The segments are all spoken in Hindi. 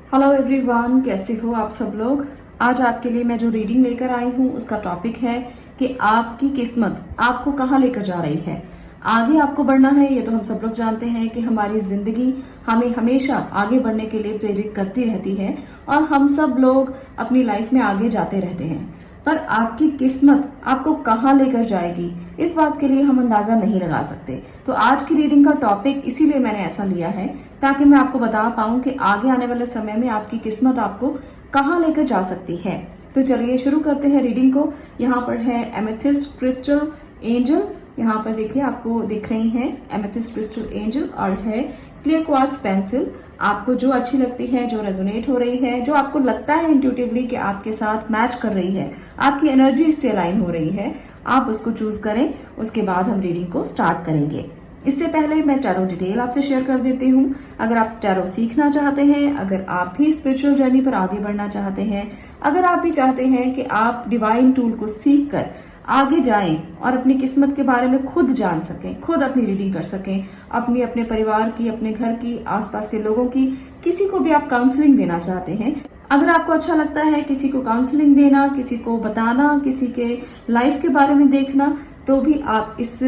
हेलो एवरीवन, कैसे हो आप सब लोग। आज आपके लिए मैं जो रीडिंग लेकर आई हूँ उसका टॉपिक है कि आपकी किस्मत आपको कहाँ लेकर जा रही है। आगे आपको बढ़ना है, ये तो हम सब लोग जानते हैं कि हमारी जिंदगी हमें हमेशा आगे बढ़ने के लिए प्रेरित करती रहती है और हम सब लोग अपनी लाइफ में आगे जाते रहते हैं। पर आपकी किस्मत आपको कहाँ लेकर जाएगी, इस बात के लिए हम अंदाजा नहीं लगा सकते। तो आज की रीडिंग का टॉपिक इसीलिए मैंने ऐसा लिया है ताकि मैं आपको बता पाऊं कि आगे आने वाले समय में आपकी किस्मत आपको कहाँ लेकर जा सकती है। तो चलिए शुरू करते हैं रीडिंग को। यहाँ पर है एमेथिस्ट क्रिस्टल एंजल। यहाँ पर देखिए आपको दिख रही हैं एमेथिस्ट क्रिस्टल एंजल और है क्लियर क्वार्ट्ज पेंसिल। आपको जो अच्छी लगती है, जो रेजोनेट हो रही है, जो आपको लगता है इंट्यूटिवली कि आपके साथ मैच कर रही है, आपकी एनर्जी इससे अलाइन हो रही है, आप उसको चूज करें। उसके बाद हम रीडिंग को स्टार्ट करेंगे। इससे पहले मैं टैरो डिटेल आपसे शेयर कर देती हूँ। अगर आप टैरो सीखना चाहते हैं, अगर आप भी स्पिरिचुअल जर्नी पर आगे बढ़ना चाहते हैं, अगर आप भी चाहते हैं कि आप डिवाइन टूल को सीख कर आगे जाएं और अपनी किस्मत के बारे में खुद जान सकें, खुद अपनी रीडिंग कर सकें, अपने परिवार की, अपने घर की, आसपास के लोगों की, किसी को भी आप काउंसलिंग देना चाहते हैं, अगर आपको अच्छा लगता है किसी को काउंसलिंग देना, किसी को बताना, किसी के लाइफ के बारे में देखना, तो भी आप इस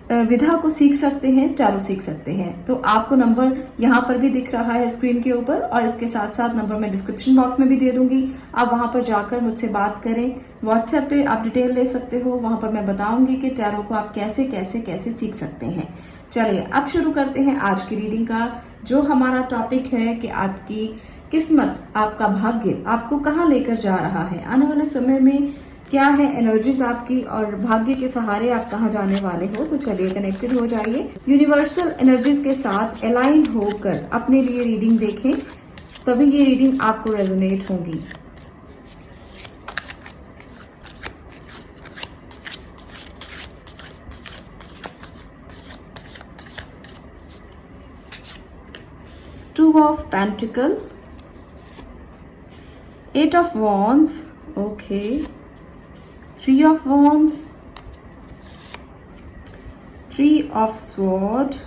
विधा को सीख सकते हैं, टैरो सीख सकते हैं। तो आपको नंबर यहाँ पर भी दिख रहा है स्क्रीन के ऊपर और इसके साथ साथ नंबर मैं डिस्क्रिप्शन बॉक्स में भी दे दूंगी। आप वहां पर जाकर मुझसे बात करें। व्हाट्सएप पे आप डिटेल ले सकते हो, वहां पर मैं बताऊंगी कि टैरो को आप कैसे कैसे कैसे सीख सकते हैं। चलिए अब शुरू करते हैं आज की रीडिंग का। जो हमारा टॉपिक है कि आपकी किस्मत, आपका भाग्य आपको कहाँ लेकर जा रहा है, आने वाले समय में क्या है एनर्जीज आपकी और भाग्य के सहारे आप कहाँ जाने वाले हो। तो चलिए कनेक्टेड हो जाइए, यूनिवर्सल एनर्जीज के साथ अलाइन होकर अपने लिए रीडिंग देखें, तभी ये रीडिंग आपको रेजोनेट होगी। Two of pentacle, eight of wands, okay, Three of Wands, Three of Swords,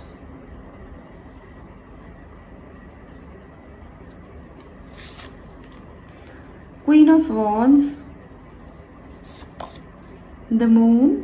Queen of Wands, the Moon,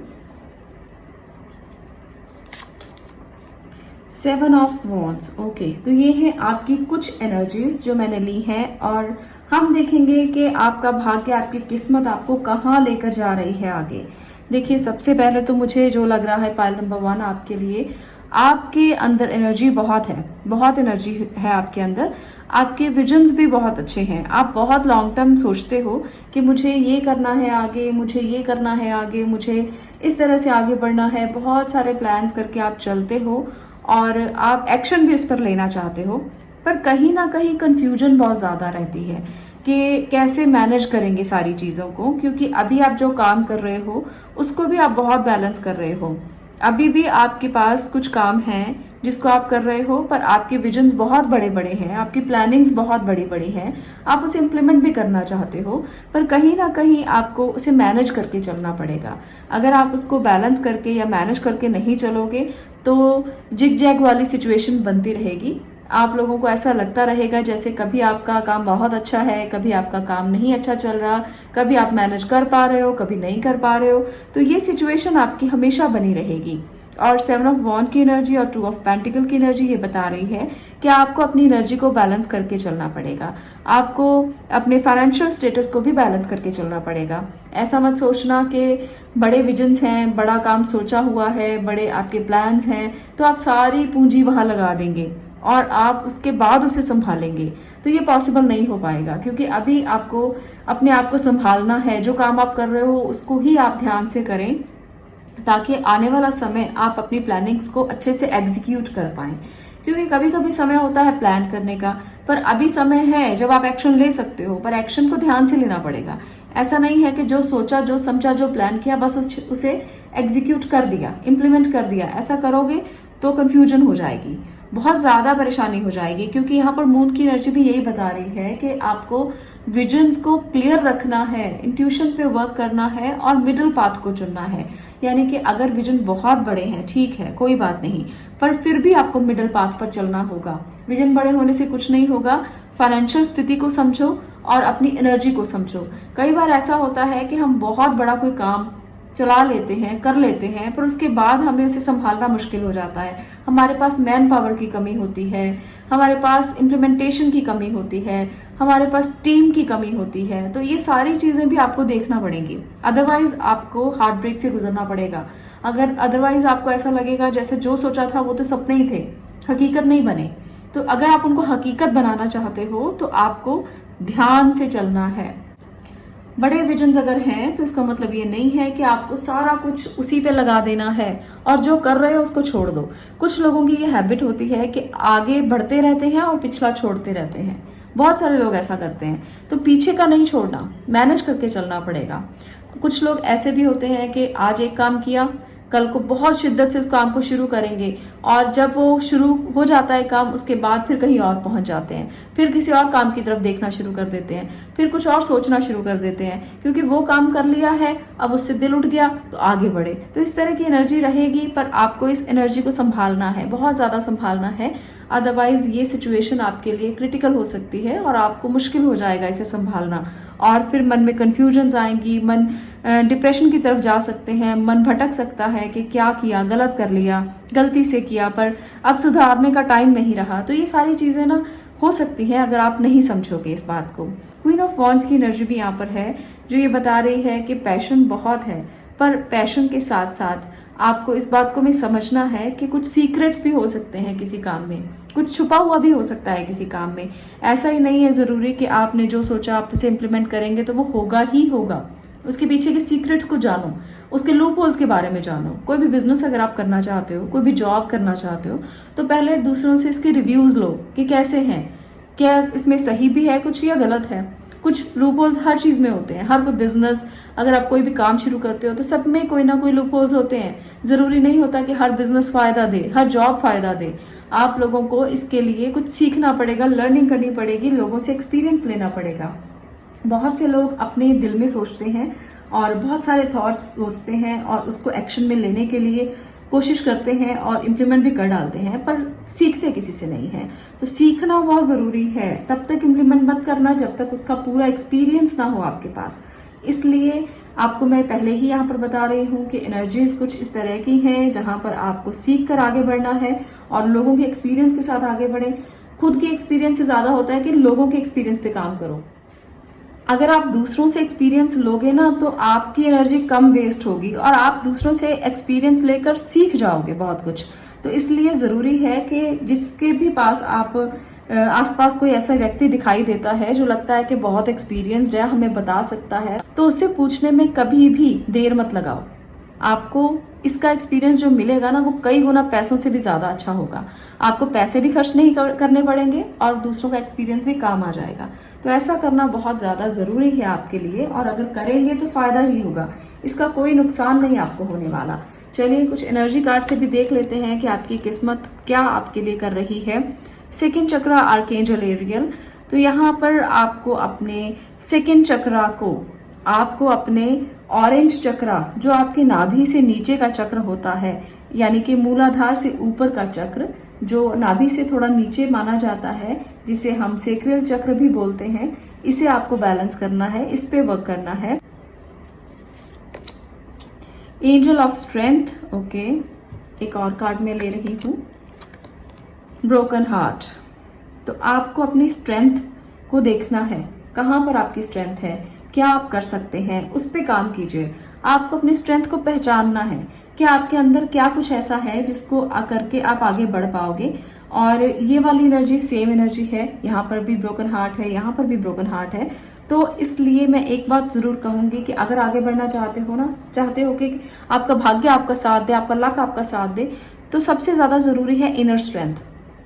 seven of wands. Okay, तो ये है आपकी कुछ एनर्जीज जो मैंने ली हैं और हम देखेंगे कि आपका भाग्य, आपकी किस्मत आपको कहाँ लेकर जा रही है आगे। देखिए सबसे पहले तो मुझे जो लग रहा है पाइल नंबर 1 आपके लिए, आपके अंदर एनर्जी बहुत है, बहुत एनर्जी है आपके अंदर। आपके विजन्स भी बहुत अच्छे हैं। आप बहुत लॉन्ग टर्म सोचते हो कि मुझे ये करना है आगे, मुझे ये करना है आगे, मुझे इस तरह से आगे बढ़ना है। बहुत सारे प्लान्स करके आप चलते हो और आप एक्शन भी इस पर लेना चाहते हो, पर कहीं ना कहीं कंफ्यूजन बहुत ज्यादा रहती है कि कैसे मैनेज करेंगे सारी चीजों को, क्योंकि अभी आप जो काम कर रहे हो उसको भी आप बहुत बैलेंस कर रहे हो। अभी भी आपके पास कुछ काम हैं जिसको आप कर रहे हो, पर आपके विजन्स बहुत बड़े बड़े हैं, आपकी प्लानिंग्स बहुत बड़ी बड़ी हैं, आप उसे इम्प्लीमेंट भी करना चाहते हो, पर कहीं ना कहीं आपको उसे मैनेज करके चलना पड़ेगा। अगर आप उसको बैलेंस करके या मैनेज करके नहीं चलोगे तो जिग जैग वाली सिचुएशन बनती रहेगी। आप लोगों को ऐसा लगता रहेगा जैसे कभी आपका काम बहुत अच्छा है, कभी आपका काम नहीं अच्छा चल रहा, कभी आप मैनेज कर पा रहे हो, कभी नहीं कर पा रहे हो। तो ये सिचुएशन आपकी हमेशा बनी रहेगी। और सेवन ऑफ वॉन्ड की एनर्जी और टू ऑफ पेंटिकल की एनर्जी ये बता रही है कि आपको अपनी एनर्जी को बैलेंस करके चलना पड़ेगा। आपको अपने फाइनेंशियल स्टेटस को भी बैलेंस करके चलना पड़ेगा। ऐसा मत सोचना कि बड़े विजन्स हैं, बड़ा काम सोचा हुआ है, बड़े आपके प्लान्स हैं, तो आप सारी पूंजी वहां लगा देंगे और आप उसके बाद उसे संभालेंगे। तो ये पॉसिबल नहीं हो पाएगा, क्योंकि अभी आपको अपने आप को संभालना है। जो काम आप कर रहे हो उसको ही आप ध्यान से करें, ताकि आने वाला समय आप अपनी प्लानिंग्स को अच्छे से एग्जीक्यूट कर पाएं। क्योंकि कभी कभी समय होता है प्लान करने का, पर अभी समय है जब आप एक्शन ले सकते हो, पर एक्शन को ध्यान से लेना पड़ेगा। ऐसा नहीं है कि जो सोचा, जो समझा, जो प्लान किया, बस उसे एग्जीक्यूट कर दिया, इम्प्लीमेंट कर दिया। ऐसा करोगे तो कंफ्यूजन हो जाएगी, बहुत ज्यादा परेशानी हो जाएगी, क्योंकि यहाँ पर मून की एनर्जी भी यही बता रही है कि आपको विजन्स को क्लियर रखना है, इंट्यूशन पे वर्क करना है और मिडिल पाथ को चुनना है। यानी कि अगर विजन बहुत बड़े हैं, ठीक है, कोई बात नहीं, पर फिर भी आपको मिडिल पाथ पर चलना होगा। विजन बड़े होने से कुछ नहीं होगा। फाइनेंशियल स्थिति को समझो और अपनी एनर्जी को समझो। कई बार ऐसा होता है कि हम बहुत बड़ा कोई काम चला लेते हैं, कर लेते हैं, पर उसके बाद हमें उसे संभालना मुश्किल हो जाता है। हमारे पास मैन पावर की कमी होती है, हमारे पास इम्प्लीमेंटेशन की कमी होती है, हमारे पास टीम की कमी होती है। तो ये सारी चीजें भी आपको देखना पड़ेंगी, अदरवाइज आपको हार्ट ब्रेक से गुजरना पड़ेगा। अगर अदरवाइज आपको ऐसा लगेगा जैसे जो सोचा था वो तो सपने ही थे, हकीकत नहीं बने। तो अगर आप उनको हकीकत बनाना चाहते हो तो आपको ध्यान से चलना है। बड़े विजन्स अगर हैं तो इसका मतलब ये नहीं है कि आपको सारा कुछ उसी पे लगा देना है और जो कर रहे हो उसको छोड़ दो। कुछ लोगों की ये हैबिट होती है कि आगे बढ़ते रहते हैं और पिछला छोड़ते रहते हैं। बहुत सारे लोग ऐसा करते हैं, तो पीछे का नहीं छोड़ना, मैनेज करके चलना पड़ेगा। कुछ लोग ऐसे भी होते हैं कि आज एक काम किया, कल को बहुत शिद्दत से उस काम को शुरू करेंगे और जब वो शुरू हो जाता है काम, उसके बाद फिर कहीं और पहुंच जाते हैं, फिर किसी और काम की तरफ देखना शुरू कर देते हैं, फिर कुछ और सोचना शुरू कर देते हैं, क्योंकि वो काम कर लिया है, अब उससे दिल उठ गया तो आगे बढ़े। तो इस तरह की एनर्जी रहेगी, पर आपको इस एनर्जी को संभालना है, बहुत ज्यादा संभालना है, अदरवाइज ये सिचुएशन आपके लिए क्रिटिकल हो सकती है और आपको मुश्किल हो जाएगा इसे संभालना। और फिर मन में कंफ्यूजन आएंगी, मन डिप्रेशन की तरफ जा सकते हैं, मन भटक सकता है कि क्या किया, गलत कर लिया, गलती से किया, पर अब सुधारने का टाइम नहीं रहा। तो ये सारी चीजें ना हो सकती है अगर आप नहीं समझोगे इस बात को। क्वीन ऑफ वॉन्ड्स की एनर्जी भी यहाँ पर है, जो ये बता रही है कि पैशन बहुत है, पर पैशन के साथ साथ आपको इस बात को भी समझना है कि कुछ सीक्रेट्स भी हो सकते हैं किसी काम में, कुछ छुपा हुआ भी हो सकता है किसी काम में। ऐसा ही नहीं है जरूरी कि आपने जो सोचा आप उसे इम्प्लीमेंट करेंगे तो वो होगा ही होगा। उसके पीछे के सीक्रेट्स को जानो, उसके लूप होल्स के बारे में जानो। कोई भी बिजनेस अगर आप करना चाहते हो, कोई भी जॉब करना चाहते हो, तो पहले दूसरों से इसके रिव्यूज लो कि कैसे हैं, क्या इसमें सही भी है कुछ या गलत है। कुछ लूप होल्स हर चीज में होते हैं, हर कोई बिजनेस, अगर आप कोई भी काम शुरू करते हो तो सब में कोई ना कोई लूप होल्स होते हैं। जरूरी नहीं होता कि हर बिजनेस फायदा दे, हर जॉब फायदा दे। आप लोगों को इसके लिए कुछ सीखना पड़ेगा, लर्निंग करनी पड़ेगी, लोगों से एक्सपीरियंस लेना पड़ेगा। बहुत से लोग अपने दिल में सोचते हैं और बहुत सारे थॉट्स सोचते हैं और उसको एक्शन में लेने के लिए कोशिश करते हैं और इम्प्लीमेंट भी कर डालते हैं, पर सीखते किसी से नहीं है। तो सीखना बहुत जरूरी है, तब तक इम्प्लीमेंट मत करना जब तक उसका पूरा एक्सपीरियंस ना हो आपके पास। इसलिए आपको मैं पहले ही यहाँ पर बता रही हूँ कि एनर्जीज कुछ इस तरह की हैं जहां पर आपको सीख कर आगे बढ़ना है और लोगों के एक्सपीरियंस के साथ आगे बढ़े। खुद के एक्सपीरियंस से ज्यादा होता है कि लोगों के एक्सपीरियंस पे काम करो। अगर आप दूसरों से एक्सपीरियंस लोगे ना तो आपकी एनर्जी कम वेस्ट होगी और आप दूसरों से एक्सपीरियंस लेकर सीख जाओगे बहुत कुछ। तो इसलिए जरूरी है कि जिसके भी पास आप आसपास कोई ऐसा व्यक्ति दिखाई देता है जो लगता है कि बहुत एक्सपीरियंस्ड है, हमें बता सकता है, तो उससे पूछने में कभी भी देर मत लगाओ। आपको इसका एक्सपीरियंस जो मिलेगा ना वो कई गुना पैसों से भी ज्यादा अच्छा होगा। आपको पैसे भी खर्च नहीं करने पड़ेंगे और दूसरों का एक्सपीरियंस भी काम आ जाएगा। तो ऐसा करना बहुत ज्यादा जरूरी है आपके लिए, और अगर करेंगे तो फायदा ही होगा, इसका कोई नुकसान नहीं आपको होने वाला। चलिए कुछ एनर्जी कार्ड से भी देख लेते हैं कि आपकी किस्मत क्या आपके लिए कर रही है। सेकंड चक्र आर्कएंजल एरियल, तो यहाँ पर आपको अपने सेकंड चक्रा को, आपको अपने ऑरेंज चक्रा जो आपके नाभि से नीचे का चक्र होता है, यानी कि मूलाधार से ऊपर का चक्र जो नाभि से थोड़ा नीचे माना जाता है, जिसे हम सेक्रियल चक्र भी बोलते हैं, इसे आपको बैलेंस करना है, इस पे वर्क करना है। एंजल ऑफ स्ट्रेंथ, ओके, एक और कार्ड में ले रही हूं, ब्रोकन हार्ट। तो आपको अपनी स्ट्रेंथ को देखना है, कहां पर आपकी स्ट्रेंथ है, क्या आप कर सकते हैं, उस पे काम कीजिए। आपको अपनी स्ट्रेंथ को पहचानना है कि आपके अंदर क्या कुछ ऐसा है जिसको करके आप आगे बढ़ पाओगे। और ये वाली एनर्जी सेम एनर्जी है, यहाँ पर भी ब्रोकन हार्ट है, यहाँ पर भी ब्रोकन हार्ट है। तो इसलिए मैं एक बात जरूर कहूंगी कि अगर आगे बढ़ना चाहते हो कि आपका भाग्य आपका साथ दे, आपका लक आपका साथ दे, तो सबसे ज्यादा जरूरी है इनर स्ट्रेंथ।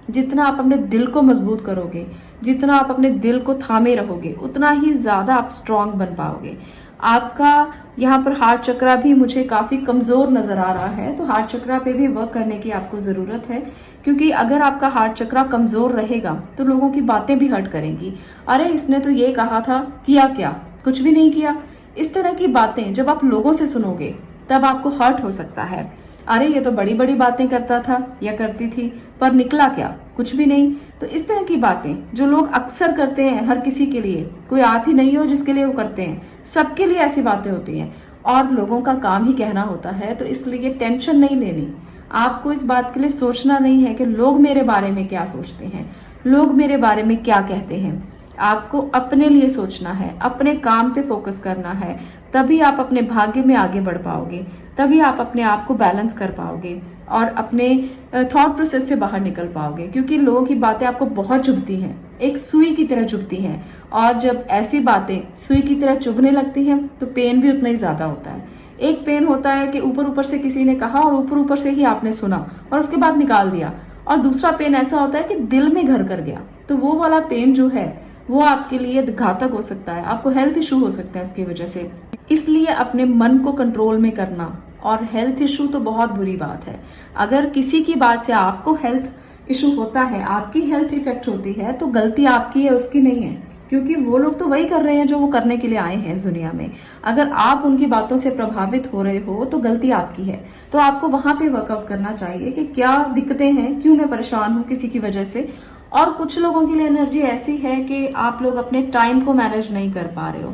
जितना आप अपने दिल को मजबूत करोगे, जितना आप अपने दिल को थामे रहोगे, उतना ही ज्यादा आप स्ट्रांग बन पाओगे। आपका यहाँ पर हार्ट चक्रा भी मुझे काफी कमजोर नजर आ रहा है, तो हार्ट चक्रा पे भी वर्क करने की आपको जरूरत है। क्योंकि अगर आपका हार्ट चक्रा कमजोर रहेगा तो लोगों की बातें भी हर्ट करेंगी। अरे इसने तो ये कहा था, किया क्या, कुछ भी नहीं किया। इस तरह की बातें जब आप लोगों से सुनोगे तब आपको हर्ट हो सकता है। अरे ये तो बड़ी बड़ी बातें करता था या करती थी, पर निकला क्या, कुछ भी नहीं। तो इस तरह की बातें जो लोग अक्सर करते हैं हर किसी के लिए, कोई आप ही नहीं हो जिसके लिए वो करते हैं, सबके लिए ऐसी बातें होती हैं और लोगों का काम ही कहना होता है। तो इसलिए टेंशन नहीं लेनी, आपको इस बात के लिए सोचना नहीं है कि लोग मेरे बारे में क्या सोचते हैं, लोग मेरे बारे में क्या कहते हैं। आपको अपने लिए सोचना है, अपने काम पे फोकस करना है, तभी आप अपने भाग्य में आगे बढ़ पाओगे, तभी आप अपने आप को बैलेंस कर पाओगे और अपने थॉट प्रोसेस से बाहर निकल पाओगे। क्योंकि लोगों की बातें आपको बहुत चुभती हैं, एक सुई की तरह चुभती हैं, और जब ऐसी बातें सुई की तरह चुभने लगती हैं तो पेन भी उतना ही ज्यादा होता है। एक पेन होता है कि ऊपर ऊपर से किसी ने कहा और ऊपर ऊपर से ही आपने सुना और उसके बाद निकाल दिया, और दूसरा पेन ऐसा होता है कि दिल में घर कर गया। तो वो वाला पेन जो है वो आपके लिए घातक हो सकता है, आपको हेल्थ इशू हो सकता है उसकी वजह से। इसलिए अपने मन को कंट्रोल में करना, और हेल्थ इशू तो बहुत बुरी बात है। अगर किसी की बात से आपको हेल्थ इशू होता है, आपकी हेल्थ इफेक्ट होती है, तो गलती आपकी है, उसकी नहीं है। क्योंकि वो लोग तो वही कर रहे हैं जो वो करने के लिए आए हैं इस दुनिया में। अगर आप उनकी बातों से प्रभावित हो रहे हो तो गलती आपकी है। तो आपको वहां पे वर्कआउट करना चाहिए कि क्या दिक्कतें हैं, क्यों मैं परेशान हूं किसी की वजह से। और कुछ लोगों के लिए एनर्जी ऐसी है कि आप लोग अपने टाइम को मैनेज नहीं कर पा रहे हो।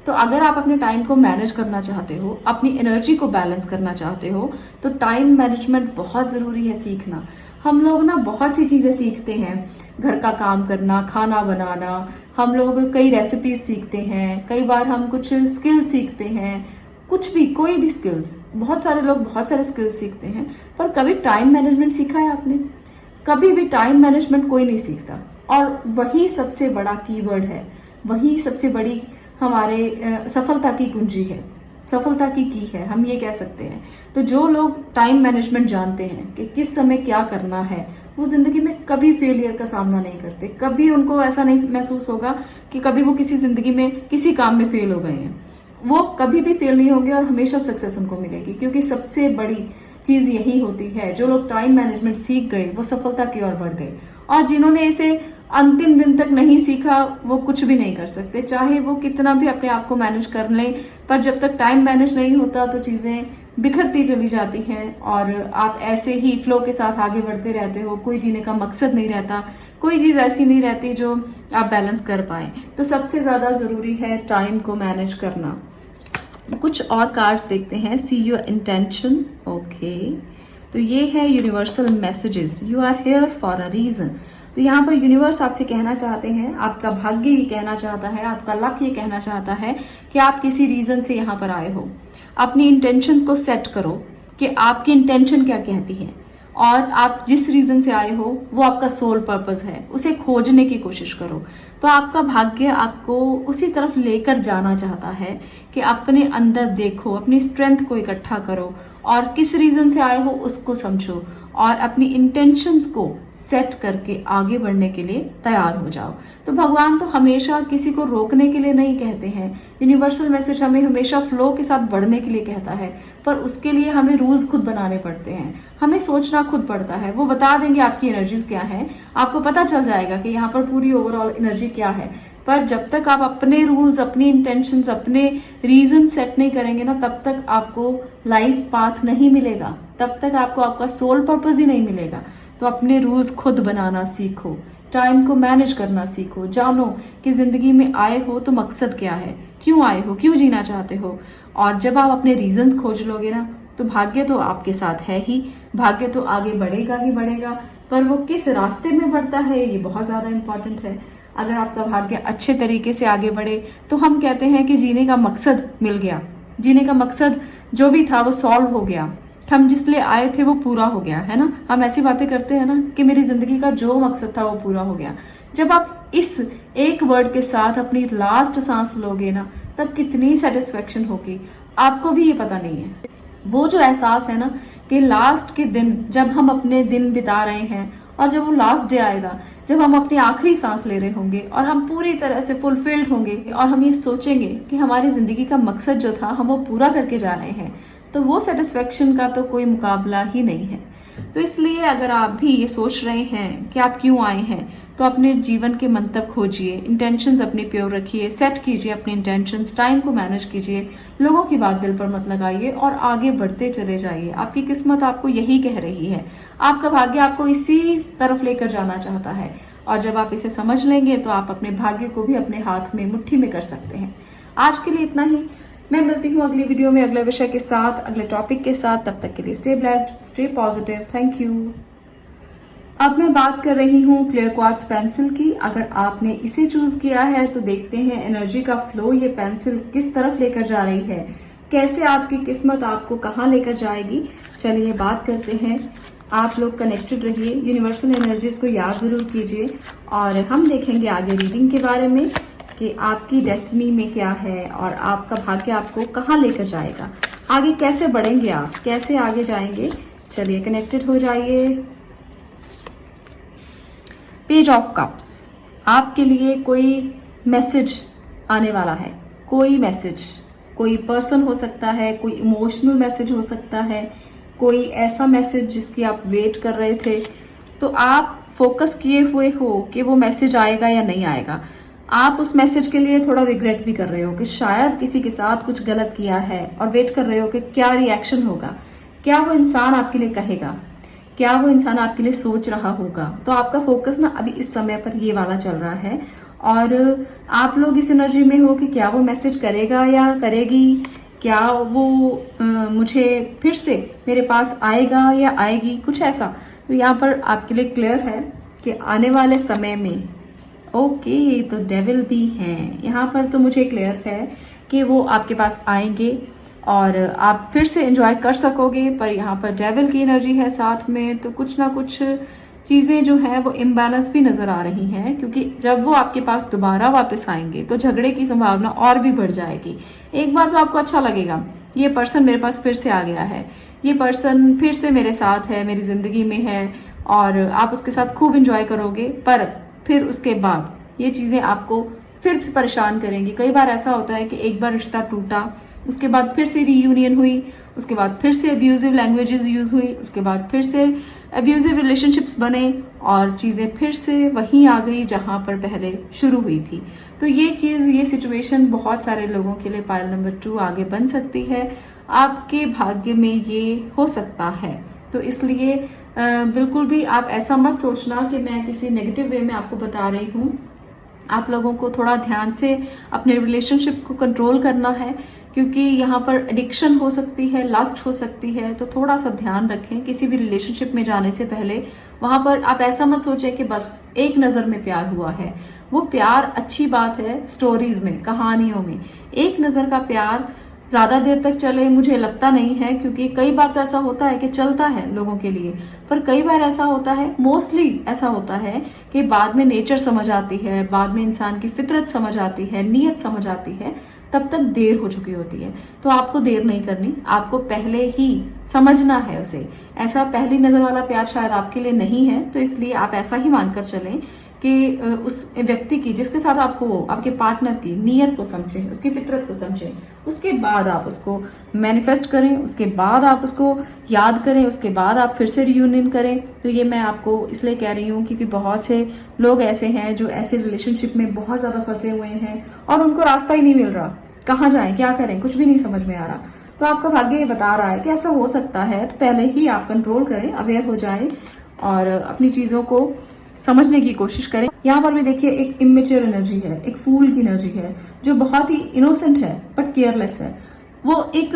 तो अगर आप अपने टाइम को मैनेज करना चाहते हो, अपनी एनर्जी को बैलेंस करना चाहते हो, तो टाइम मैनेजमेंट बहुत जरूरी है सीखना। हम लोग ना बहुत सी चीजें सीखते हैं, घर का काम करना, खाना बनाना, हम लोग कई रेसिपीज सीखते हैं, कई बार हम कुछ स्किल सीखते हैं, कुछ भी, कोई भी स्किल्स, बहुत सारे लोग बहुत सारे स्किल्स सीखते हैं, पर कभी टाइम मैनेजमेंट सीखा है आपने? कभी भी टाइम मैनेजमेंट कोई नहीं सीखता। और वही सबसे बड़ा कीवर्ड है, वही सबसे बड़ी हमारे सफलता की कुंजी है, सफलता की है, हम ये कह सकते हैं। तो जो लोग टाइम मैनेजमेंट जानते हैं कि किस समय क्या करना है, वो जिंदगी में कभी फेलियर का सामना नहीं करते। कभी उनको ऐसा नहीं महसूस होगा कि कभी वो किसी जिंदगी में किसी काम में फेल हो गए हैं। वो कभी भी फेल नहीं होंगे और हमेशा सक्सेस उनको मिलेगी। क्योंकि सबसे बड़ी चीज यही होती है, जो लोग टाइम मैनेजमेंट सीख गए वो सफलता की ओर बढ़ गए, और जिन्होंने इसे अंतिम दिन तक नहीं सीखा वो कुछ भी नहीं कर सकते, चाहे वो कितना भी अपने आप को मैनेज कर लें। पर जब तक टाइम मैनेज नहीं होता तो चीजें बिखरती चली जाती हैं और आप ऐसे ही फ्लो के साथ आगे बढ़ते रहते हो। कोई जीने का मकसद नहीं रहता, कोई चीज ऐसी नहीं रहती जो आप बैलेंस कर पाए। तो सबसे ज्यादा जरूरी है टाइम को मैनेज करना। कुछ और कार्ड्स देखते हैं। See your intention, okay. तो ये है universal messages, you are here for a reason. तो यहाँ पर यूनिवर्स आपसे कहना चाहते हैं, आपका भाग्य ये कहना चाहता है, आपका लक ये कहना चाहता है कि आप किसी रीजन से यहाँ पर आए हो। अपनी इंटेंशंस को सेट करो कि आपकी इंटेंशन क्या कहती है, और आप जिस रीजन से आए हो वो आपका सोल पर्पस है, उसे खोजने की कोशिश करो। तो आपका भाग्य आपको उसी तरफ लेकर जाना चाहता है कि अपने अंदर देखो, अपनी स्ट्रेंथ को इकट्ठा करो और किस रीजन से आए हो उसको समझो और अपनी इंटेंशंस को सेट करके आगे बढ़ने के लिए तैयार हो जाओ। तो भगवान तो हमेशा किसी को रोकने के लिए नहीं कहते हैं। यूनिवर्सल मैसेज हमें हमेशा फ्लो के साथ बढ़ने के लिए कहता है, पर उसके लिए हमें रूल्स खुद बनाने पड़ते हैं, हमें सोचना खुद पड़ता है। वो बता देंगे आपकी एनर्जीज क्या है, आपको पता चल जाएगा कि यहाँ पर पूरी ओवरऑल एनर्जी क्या है। पर जब तक आप अपने रूल्स, अपनी इंटेंशंस, अपने रीजन सेट नहीं करेंगे ना, तब तक आपको लाइफ पाथ नहीं मिलेगा, तब तक आपको आपका सोल पर्पस ही नहीं मिलेगा। तो अपने रूल्स खुद बनाना सीखो, टाइम को मैनेज करना सीखो, जानो कि जिंदगी में आए हो तो मकसद क्या है, क्यों आए हो, क्यों जीना चाहते हो। और जब आप अपने रीजंस खोज लोगे ना, तो भाग्य तो आपके साथ है ही, भाग्य तो आगे बढ़ेगा ही बढ़ेगा। पर वो किस रास्ते में बढ़ता है ये बहुत ज्यादा इंपॉर्टेंट है। अगर आपका भाग्य अच्छे तरीके से आगे बढ़े तो हम कहते हैं कि जीने का मकसद मिल गया, जीने का मकसद जो भी था वो सॉल्व हो गया, हम जिस लिए आए थे वो पूरा हो गया, है ना। हम ऐसी बातें करते हैं ना कि मेरी जिंदगी का जो मकसद था वो पूरा हो गया। जब आप इस एक वर्ड के साथ अपनी लास्ट सांस लोगे ना, तब कितनी सेटिस्फेक्शन होगी आपको भी ये पता नहीं है। वो जो एहसास है ना कि लास्ट के दिन जब हम अपने दिन बिता रहे हैं और जब वो लास्ट डे आएगा, जब हम अपनी आखिरी सांस ले रहे होंगे और हम पूरी तरह से फुलफिल्ड होंगे और हम ये सोचेंगे कि हमारी जिंदगी का मकसद जो था हम वो पूरा करके जा रहे हैं, तो वो सेटिस्फेक्शन का तो कोई मुकाबला ही नहीं है। तो इसलिए अगर आप भी ये सोच रहे हैं कि आप क्यों आए हैं, तो अपने जीवन के मंतव्य खोजिए, इंटेंशंस अपनी प्योर रखिए, सेट कीजिए अपने इंटेंशंस, टाइम को मैनेज कीजिए, लोगों की बात दिल पर मत लगाइए और आगे बढ़ते चले जाइए। आपकी किस्मत आपको यही कह रही है, आपका भाग्य आपको इसी तरफ लेकर जाना चाहता है, और जब आप इसे समझ लेंगे तो आप अपने भाग्य को भी अपने हाथ में, मुट्ठी में कर सकते हैं। आज के लिए इतना ही। मैं मिलती हूँ अगली वीडियो में अगले विषय के साथ, अगले टॉपिक के साथ। तब तक के लिए stay blessed, stay positive. Thank you. अब मैं बात कर रही हूँ क्लियर क्वार्ट्ज पेंसिल की। अगर आपने इसे चूज किया है तो देखते हैं एनर्जी का फ्लो ये पेंसिल किस तरफ लेकर जा रही है, कैसे आपकी किस्मत आपको कहाँ लेकर जाएगी। चलिए बात करते हैं। आप लोग कनेक्टेड रहिए, यूनिवर्सल एनर्जीज को याद जरूर कीजिए, और हम देखेंगे आगे रीडिंग के बारे में कि आपकी डेस्टिनी में क्या है और आपका भाग्य आपको कहाँ लेकर जाएगा, आगे कैसे बढ़ेंगे, आप कैसे आगे जाएंगे। चलिए कनेक्टेड हो जाइए। पेज ऑफ कप्स, आपके लिए कोई मैसेज आने वाला है, कोई मैसेज, कोई पर्सन हो सकता है, कोई इमोशनल मैसेज हो सकता है, कोई ऐसा मैसेज जिसकी आप वेट कर रहे थे, तो आप फोकस किए हुए हो कि वो मैसेज आएगा या नहीं आएगा। आप उस मैसेज के लिए थोड़ा रिग्रेट भी कर रहे हो कि शायद किसी के साथ कुछ गलत किया है, और वेट कर रहे हो कि क्या रिएक्शन होगा, क्या वो इंसान आपके लिए कहेगा, क्या वो इंसान आपके लिए सोच रहा होगा। तो आपका फोकस ना अभी इस समय पर ये वाला चल रहा है, और आप लोग इस एनर्जी में हो कि क्या वो मैसेज करेगा या करेगी, क्या वो मुझे फिर से मेरे पास आएगा या आएगी, कुछ ऐसा। तो यहाँ पर आपके लिए क्लियर है कि आने वाले समय में ओके तो डेविल भी हैं यहाँ पर। तो मुझे क्लियर है कि वो आपके पास आएंगे और आप फिर से एंजॉय कर सकोगे, पर यहाँ पर डेविल की एनर्जी है साथ में, तो कुछ ना कुछ चीजें जो है वो इम्बैलेंस भी नजर आ रही हैं, क्योंकि जब वो आपके पास दोबारा वापस आएंगे तो झगड़े की संभावना और भी बढ़ जाएगी। एक बार तो आपको अच्छा लगेगा, ये पर्सन मेरे पास फिर से आ गया है, ये पर्सन फिर से मेरे साथ है, मेरी जिंदगी में है, और आप उसके साथ खूब एंजॉय करोगे, पर फिर उसके बाद ये चीजें आपको फिर परेशान करेंगी। कई बार ऐसा होता है कि एक बार रिश्ता टूटा, उसके बाद फिर से रीयूनियन हुई, उसके बाद फिर से अब्यूजिव लैंग्वेजेस यूज हुई, उसके बाद फिर से अब्यूजिव रिलेशनशिप्स बने, और चीजें फिर से वहीं आ गई जहां पर पहले शुरू हुई थी। तो ये सिचुएशन बहुत सारे लोगों के लिए पाइल नंबर 2 आगे बन सकती है, आपके भाग्य में ये हो सकता है। तो इसलिए बिल्कुल भी आप ऐसा मत सोचना कि मैं किसी नेगेटिव वे में आपको बता रही हूँ। आप लोगों को थोड़ा ध्यान से अपने रिलेशनशिप को कंट्रोल करना है, क्योंकि यहाँ पर एडिक्शन हो सकती है, लस्ट हो सकती है, तो थोड़ा सा ध्यान रखें किसी भी रिलेशनशिप में जाने से पहले। वहां पर आप ऐसा मत सोचें कि बस एक नजर में प्यार हुआ है। वो प्यार अच्छी बात है, स्टोरीज में, कहानियों में। एक नजर का प्यार ज्यादा देर तक चले मुझे लगता नहीं है, क्योंकि कई बार तो ऐसा होता है कि चलता है लोगों के लिए, पर कई बार ऐसा होता है, मोस्टली ऐसा होता है कि बाद में नेचर समझ आती है, बाद में इंसान की फितरत समझ आती है, नीयत समझ आती है, तब तक देर हो चुकी होती है। तो आपको देर नहीं करनी, आपको पहले ही समझना है उसे। ऐसा पहली नजर वाला प्यार शायद आपके लिए नहीं है, तो इसलिए आप ऐसा ही मानकर चलें कि उस व्यक्ति की, जिसके साथ आप हो, आपके पार्टनर की नीयत को समझें, उसकी फितरत को समझें, उसके बाद आप उसको मैनिफेस्ट करें, उसके बाद आप उसको याद करें, उसके बाद आप फिर से रियूनियन करें। तो ये मैं आपको इसलिए कह रही हूँ क्योंकि बहुत से लोग ऐसे हैं जो ऐसे रिलेशनशिप में बहुत ज्यादा फंसे हुए हैं और उनको रास्ता ही नहीं मिल रहा, कहाँ जाएं, क्या करें, कुछ भी नहीं समझ में आ रहा। तो आपका भाग्य ये बता रहा है कि ऐसा हो सकता है, तो पहले ही आप कंट्रोल करें, अवेयर हो जाएं और अपनी चीजों को समझने की कोशिश करें। यहाँ पर भी देखिए एक इमेच्योर एनर्जी है, एक फूल की एनर्जी है जो बहुत ही इनोसेंट है बट केयरलेस है। वो एक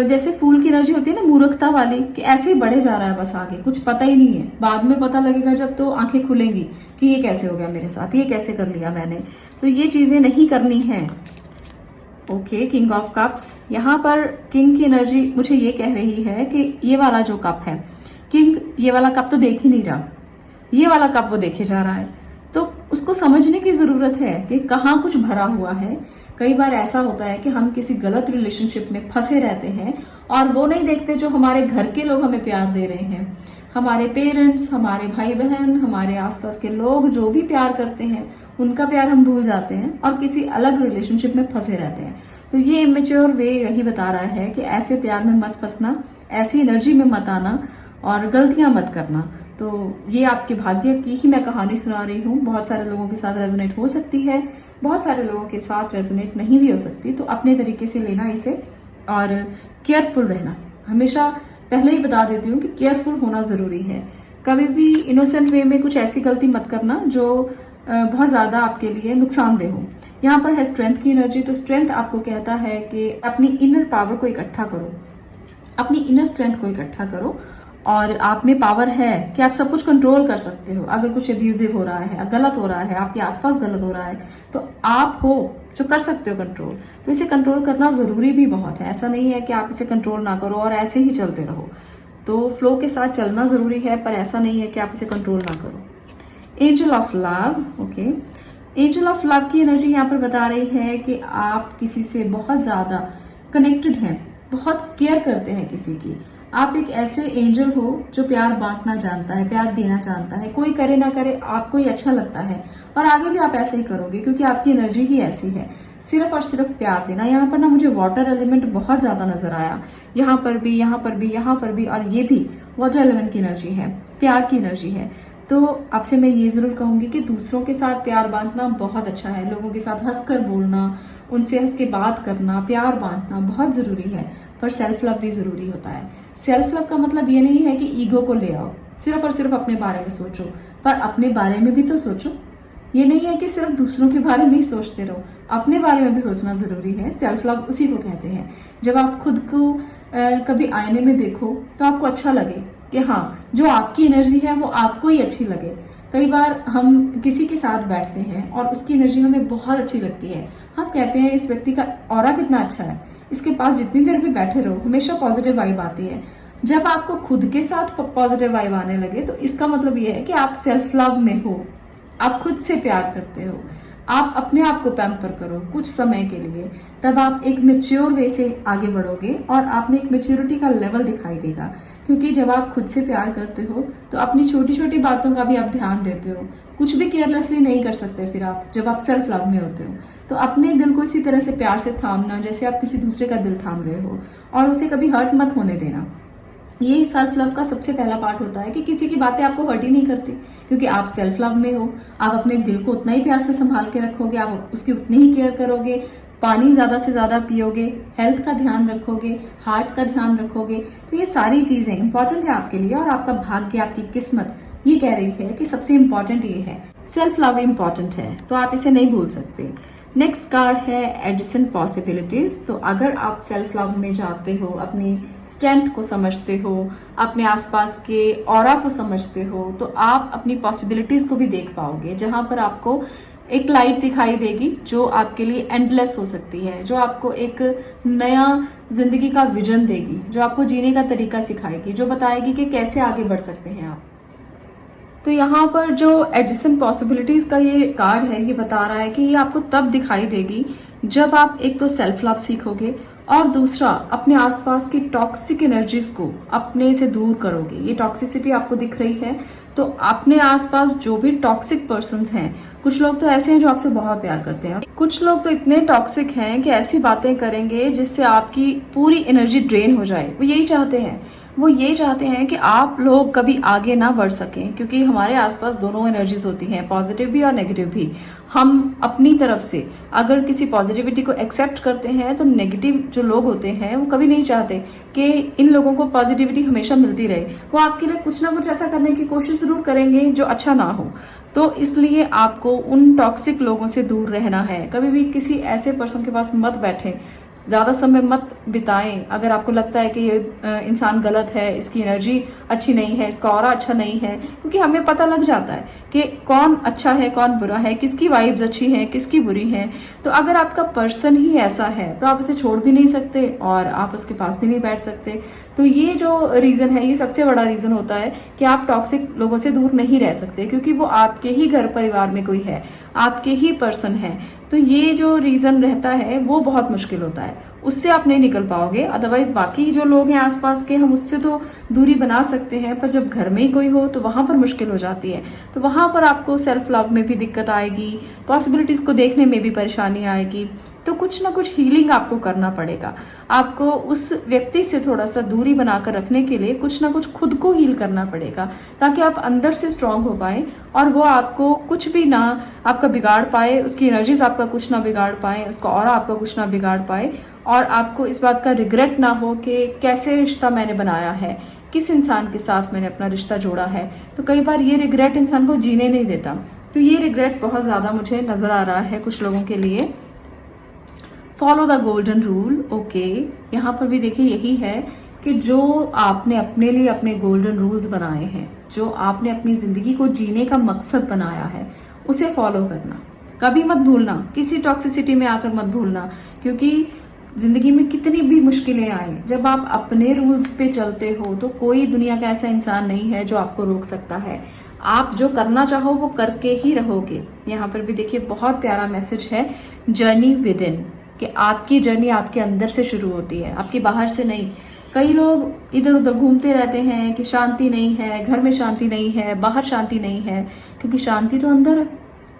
जैसे फूल की एनर्जी होती है ना, मूर्खता वाली, कि ऐसे ही बढ़े जा रहा है बस आगे, कुछ पता ही नहीं है, बाद में पता लगेगा जब तो आंखें खुलेंगी कि ये कैसे हो गया मेरे साथ, ये कैसे कर लिया मैंने। तो ये चीजें नहीं करनी है। ओके, किंग ऑफ कप्स, यहाँ पर किंग की एनर्जी मुझे ये कह रही है कि ये वाला जो कप है, किंग ये वाला कप तो देख ही नहीं रहा, ये वाला कप वो देखे जा रहा है। तो उसको समझने की जरूरत है कि कहाँ कुछ भरा हुआ है। कई बार ऐसा होता है कि हम किसी गलत रिलेशनशिप में फंसे रहते हैं और वो नहीं देखते जो हमारे घर के लोग हमें प्यार दे रहे हैं, हमारे पेरेंट्स, हमारे भाई बहन, हमारे आसपास के लोग जो भी प्यार करते हैं उनका प्यार हम भूल जाते हैं और किसी अलग रिलेशनशिप में फंसे रहते हैं। तो ये इमेच्योर वे यही बता रहा है कि ऐसे प्यार में मत फंसना, ऐसी एनर्जी में मत आना और गलतियां मत करना। तो ये आपके भाग्य की ही मैं कहानी सुना रही हूँ। बहुत सारे लोगों के साथ रेजोनेट हो सकती है, बहुत सारे लोगों के साथ रेजोनेट नहीं भी हो सकती। तो अपने तरीके से लेना इसे और केयरफुल रहना। हमेशा पहले ही बता देती हूँ कि केयरफुल होना जरूरी है। कभी भी इनोसेंट वे में कुछ ऐसी गलती मत करना जो बहुत ज्यादा आपके लिए नुकसानदेह हो। यहाँ पर है स्ट्रेंथ की एनर्जी। तो स्ट्रेंथ आपको कहता है कि अपनी इनर पावर को इकट्ठा करो, अपनी इनर स्ट्रेंथ को इकट्ठा करो और आप में पावर है कि आप सब कुछ कंट्रोल कर सकते हो। अगर कुछ अब्यूजिव हो रहा है, गलत हो रहा है, आपके आसपास गलत हो रहा है, तो आप हो जो कर सकते हो कंट्रोल। तो इसे कंट्रोल करना जरूरी भी बहुत है। ऐसा नहीं है कि आप इसे कंट्रोल ना करो और ऐसे ही चलते रहो। तो फ्लो के साथ चलना जरूरी है, पर ऐसा नहीं है कि आप इसे कंट्रोल ना करो। Angel of love, okay. Angel of love की एनर्जी यहाँ पर बता रही है कि आप किसी से बहुत ज्यादा कनेक्टेड हैं, बहुत केयर करते हैं किसी की। आप एक ऐसे एंजल हो जो प्यार बांटना जानता है, प्यार देना जानता है। कोई करे ना करे आपको ही अच्छा लगता है और आगे भी आप ऐसे ही करोगे क्योंकि आपकी एनर्जी ही ऐसी है, सिर्फ और सिर्फ प्यार देना। यहाँ पर ना मुझे वाटर एलिमेंट बहुत ज्यादा नजर आया, यहाँ पर भी, यहाँ पर भी, यहाँ पर भी, और ये भी वाटर एलिमेंट की एनर्जी है, प्यार की एनर्जी है। तो आपसे मैं ये जरूर कहूंगी कि दूसरों के साथ प्यार बांटना बहुत अच्छा है। लोगों के साथ हंसकर बोलना, उनसे हंस के बात करना, प्यार बांटना बहुत जरूरी है। पर सेल्फ लव भी जरूरी होता है। सेल्फ लव का मतलब ये नहीं है कि ईगो को ले आओ, सिर्फ और सिर्फ अपने बारे में सोचो, पर अपने बारे में भी तो सोचो। ये नहीं है कि सिर्फ दूसरों के बारे में ही सोचते रहो, अपने बारे में भी सोचना जरूरी है। सेल्फ लव उसी को कहते हैं। जब आप खुद को कभी आईने में देखो तो आपको अच्छा लगे कि हाँ, जो आपकी एनर्जी है वो आपको ही अच्छी लगे। कई बार हम किसी के साथ बैठते हैं और उसकी एनर्जी हमें बहुत अच्छी लगती है। हम कहते हैं इस व्यक्ति का ऑरा कितना अच्छा है, इसके पास जितनी देर भी बैठे रहो हमेशा पॉजिटिव वाइब आती है। जब आपको खुद के साथ पॉजिटिव वाइब आने लगे तो इसका मतलब ये है कि आप सेल्फ लव में हो, आप खुद से प्यार करते हो, आप अपने आप को पैम्पर करो कुछ समय के लिए। तब आप एक मेच्योर वे से आगे बढ़ोगे और आप में एक मेच्योरिटी का लेवल दिखाई देगा। क्योंकि जब आप खुद से प्यार करते हो तो अपनी छोटी छोटी बातों का भी आप ध्यान देते हो, कुछ भी केयरलेसली नहीं कर सकते। फिर आप जब आप सेल्फ लव में होते हो तो अपने दिल को इसी तरह से प्यार से थामना जैसे आप किसी दूसरे का दिल थाम रहे हो, और उसे कभी हर्ट मत होने देना। ये सेल्फ लव का सबसे पहला पार्ट होता है कि किसी की बातें आपको हर्ट ही नहीं करती, क्योंकि आप सेल्फ लव में हो। आप अपने दिल को उतना ही प्यार से संभाल के रखोगे, आप उसकी उतनी ही केयर करोगे, पानी ज्यादा से ज्यादा पियोगे, हेल्थ का ध्यान रखोगे, हार्ट का ध्यान रखोगे। तो ये सारी चीजें इंपॉर्टेंट है आपके लिए, और आपका भाग्य, आपकी किस्मत ये कह रही है कि सबसे इंपॉर्टेंट ये है, सेल्फ लव इंपॉर्टेंट है। तो आप इसे नहीं भूल सकते। नेक्स्ट कार्ड है एडिशन पॉसिबिलिटीज। तो अगर आप सेल्फ लव में जाते हो, अपनी स्ट्रेंथ को समझते हो, अपने आसपास के ऑरा को समझते हो, तो आप अपनी पॉसिबिलिटीज को भी देख पाओगे, जहां पर आपको एक लाइट दिखाई देगी जो आपके लिए एंडलेस हो सकती है, जो आपको एक नया जिंदगी का विजन देगी, जो आपको जीने का तरीका सिखाएगी, जो बताएगी कि कैसे आगे बढ़ सकते हैं आप। तो यहाँ पर जो एडजस्टेंट पॉसिबिलिटीज का ये कार्ड है, ये बता रहा है कि ये आपको तब दिखाई देगी जब आप एक तो सेल्फ लव सीखोगे और दूसरा अपने आसपास की टॉक्सिक एनर्जीज को अपने से दूर करोगे। ये टॉक्सिसिटी आपको दिख रही है, तो अपने आसपास जो भी टॉक्सिक पर्सन्स हैं, कुछ लोग तो ऐसे हैं जो आपसे बहुत प्यार करते हैं, कुछ लोग तो इतने टॉक्सिक हैं कि ऐसी बातें करेंगे जिससे आपकी पूरी एनर्जी ड्रेन हो जाए। वो यही चाहते हैं, वो ये चाहते हैं कि आप लोग कभी आगे ना बढ़ सकें, क्योंकि हमारे आसपास दोनों एनर्जीज होती हैं, पॉजिटिव भी और नेगेटिव भी। हम अपनी तरफ से अगर किसी पॉजिटिविटी को एक्सेप्ट करते हैं तो नेगेटिव जो लोग होते हैं वो कभी नहीं चाहते कि इन लोगों को पॉजिटिविटी हमेशा मिलती रहे। वो आपके लिए कुछ ना कुछ ऐसा करने की कोशिश जरूर करेंगे जो अच्छा ना हो। तो इसलिए आपको उन टॉक्सिक लोगों से दूर रहना है। कभी भी किसी ऐसे पर्सन के पास मत बैठें, ज्यादा समय मत बिताएं। अगर आपको लगता है कि ये इंसान गलत है, इसकी एनर्जी अच्छी नहीं है, इसका ऑरा अच्छा नहीं है, क्योंकि हमें पता लग जाता है कि कौन अच्छा है कौन बुरा है, किसकी वाइब्स अच्छी हैं किसकी बुरी हैं। तो अगर आपका पर्सन ही ऐसा है तो आप उसे छोड़ भी नहीं सकते और आप उसके पास भी नहीं बैठ सकते। तो ये जो रीजन है, ये सबसे बड़ा रीजन होता है कि आप टॉक्सिक लोगों से दूर नहीं रह सकते, क्योंकि वो आपके ही घर परिवार में कोई है, आपके ही पर्सन है। तो ये जो रीजन रहता है वो बहुत मुश्किल होता है। उससे आप नहीं निकल पाओगे। अदरवाइज बाकी जो लोग हैं आसपास के, हम उससे तो दूरी बना सकते हैं, पर जब घर में ही कोई हो तो वहां पर मुश्किल हो जाती है। तो वहां पर आपको सेल्फ लव में भी दिक्कत आएगी, पॉसिबिलिटीज को देखने में भी परेशानी आएगी। तो कुछ ना कुछ हीलिंग आपको करना पड़ेगा। आपको उस व्यक्ति से थोड़ा सा दूरी बनाकर रखने के लिए कुछ ना कुछ खुद को हील करना पड़ेगा, ताकि आप अंदर से स्ट्रांग हो पाए और वो आपको कुछ भी ना आपका बिगाड़ पाए, उसकी एनर्जीज आपका कुछ ना बिगाड़ पाए, उसका ऑरा आपका कुछ ना बिगाड़ पाए, और आपको इस बात का रिग्रेट ना हो कि कैसे रिश्ता मैंने बनाया है, किस इंसान के साथ मैंने अपना रिश्ता जोड़ा है। तो कई बार ये रिग्रेट इंसान को जीने नहीं देता। तो ये रिग्रेट बहुत ज्यादा मुझे नजर आ रहा है कुछ लोगों के लिए। Follow the golden rule. Okay, यहाँ पर भी देखिए यही है कि जो आपने अपने लिए अपने गोल्डन रूल्स बनाए हैं, जो आपने अपनी जिंदगी को जीने का मकसद बनाया है, उसे फॉलो करना। कभी मत भूलना, किसी टॉक्सिसिटी में आकर मत भूलना, क्योंकि जिंदगी में कितनी भी मुश्किलें आए, जब आप अपने रूल्स पे चलते हो तो कोई दुनिया का ऐसा इंसान नहीं है जो आपको रोक सकता है। आप जो करना चाहो वो करके ही रहोगे। यहाँ पर भी देखिए बहुत प्यारा मैसेज है, जर्नी विद इन, कि आपकी जर्नी आपके अंदर से शुरू होती है, आपके बाहर से नहीं। कई लोग इधर उधर घूमते रहते हैं कि शांति नहीं है, घर में शांति नहीं है, बाहर शांति नहीं है, क्योंकि शांति तो अंदर है।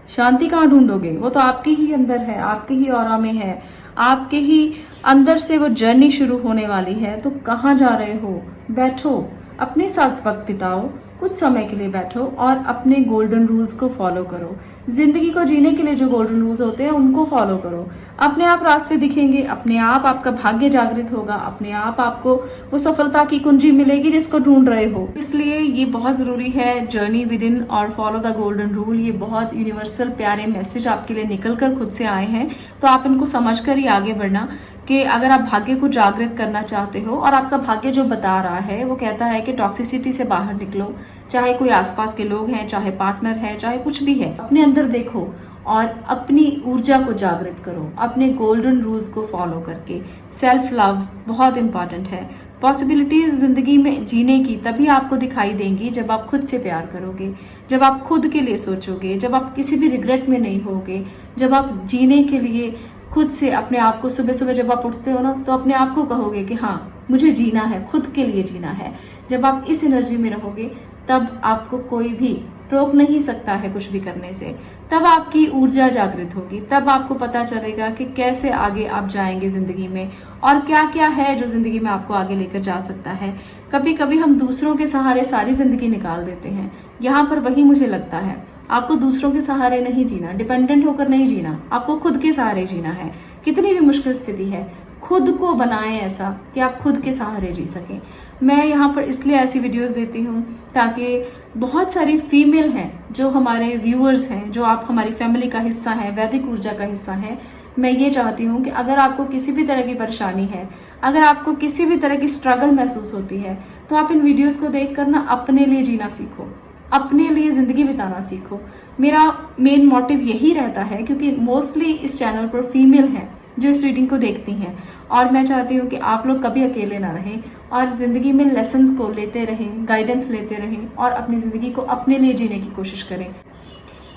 शांति कहाँ ढूंढोगे? वो तो आपके ही अंदर है, आपके ही ऑरा में है, आपके ही अंदर से वो जर्नी शुरू होने वाली है। तो कहाँ जा रहे हो? बैठो, अपने साथ वक्त बिताओ, कुछ समय के लिए बैठो और अपने गोल्डन रूल्स को फॉलो करो। जिंदगी को जीने के लिए जो गोल्डन रूल्स होते हैं उनको फॉलो करो। अपने आप रास्ते दिखेंगे, अपने आप आपका भाग्य जागृत होगा, अपने आप आपको वो सफलता की कुंजी मिलेगी जिसको ढूंढ रहे हो। इसलिए ये बहुत जरूरी है, जर्नी विद इन और फॉलो द गोल्डन रूल। ये बहुत यूनिवर्सल प्यारे मैसेज आपके लिए निकल कर खुद से आए हैं, तो आप इनको समझकर ही आगे बढ़ना कि अगर आप भाग्य को जागृत करना चाहते हो और आपका भाग्य जो बता रहा है वो कहता है कि टॉक्सिसिटी से बाहर निकलो, चाहे कोई आसपास के लोग हैं, चाहे पार्टनर है, चाहे कुछ भी है, अपने अंदर देखो और अपनी ऊर्जा को जागृत करो, अपने गोल्डन रूल्स को फॉलो करके। सेल्फ लव बहुत इंपॉर्टेंट है। पॉसिबिलिटीज जिंदगी में जीने की तभी आपको दिखाई देंगी जब आप खुद से प्यार करोगे, जब आप खुद के लिए सोचोगे, जब आप किसी भी रिग्रेट में नहीं होगे, जब आप जीने के लिए खुद से अपने आप को सुबह सुबह जब आप उठते हो ना, तो अपने आप को कहोगे कि हाँ मुझे जीना है, खुद के लिए जीना है। जब आप इस एनर्जी में रहोगे तब आपको कोई भी रोक नहीं सकता है कुछ भी करने से। तब आपकी ऊर्जा जागृत होगी, तब आपको पता चलेगा कि कैसे आगे आप जाएंगे जिंदगी में और क्या क्या है जो जिंदगी में आपको आगे लेकर जा सकता है। कभी कभी हम दूसरों के सहारे सारी जिंदगी निकाल देते हैं। यहाँ पर वही मुझे लगता है, आपको दूसरों के सहारे नहीं जीना, डिपेंडेंट होकर नहीं जीना, आपको खुद के सहारे जीना है। कितनी भी मुश्किल स्थिति है, खुद को बनाएं ऐसा कि आप खुद के सहारे जी सकें। मैं यहाँ पर इसलिए ऐसी वीडियोस देती हूँ ताकि बहुत सारी फीमेल हैं जो हमारे व्यूअर्स हैं, जो आप हमारी फैमिली का हिस्सा हैं, वैदिक ऊर्जा का हिस्सा हैं। मैं ये चाहती हूँ कि अगर आपको किसी भी तरह की परेशानी है, अगर आपको किसी भी तरह की स्ट्रगल महसूस होती है, तो आप इन वीडियोस को देखकर ना अपने लिए जीना सीखो, अपने लिए जिंदगी बिताना सीखो। मेरा मेन मोटिव यही रहता है, क्योंकि मोस्टली इस चैनल पर फीमेल हैं जो इस रीडिंग को देखती हैं, और मैं चाहती हूँ कि आप लोग कभी अकेले ना रहें और जिंदगी में लेसन्स को लेते रहें, गाइडेंस लेते रहें और अपनी जिंदगी को अपने लिए जीने की कोशिश करें।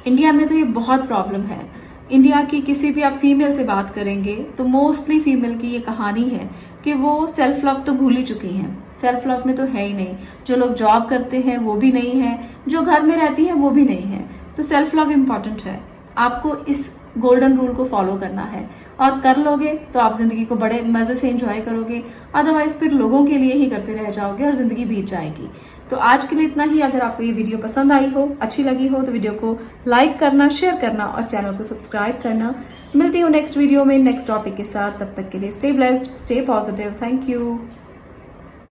इंडिया में तो ये बहुत प्रॉब्लम है। इंडिया की किसी भी आप फीमेल से बात करेंगे तो मोस्टली फीमेल की ये कहानी है कि वो सेल्फ लव तो भूल ही चुकी हैं। सेल्फ लव में तो है ही नहीं। जो लोग जॉब करते हैं वो भी नहीं है, जो घर में रहती है वो भी नहीं है। तो सेल्फ लव इम्पॉर्टेंट है। आपको इस गोल्डन रूल को फॉलो करना है और कर लोगे तो आप जिंदगी को बड़े मजे से एंजॉय करोगे। अदरवाइज फिर लोगों के लिए ही करते रह जाओगे और जिंदगी बीत जाएगी। तो आज के लिए इतना ही। अगर आपको ये वीडियो पसंद आई हो, अच्छी लगी हो, तो वीडियो को लाइक करना, शेयर करना और चैनल को सब्सक्राइब करना। मिलती हूँ नेक्स्ट वीडियो में नेक्स्ट टॉपिक के साथ। तब तक के लिए stay blessed, stay positive. Thank you.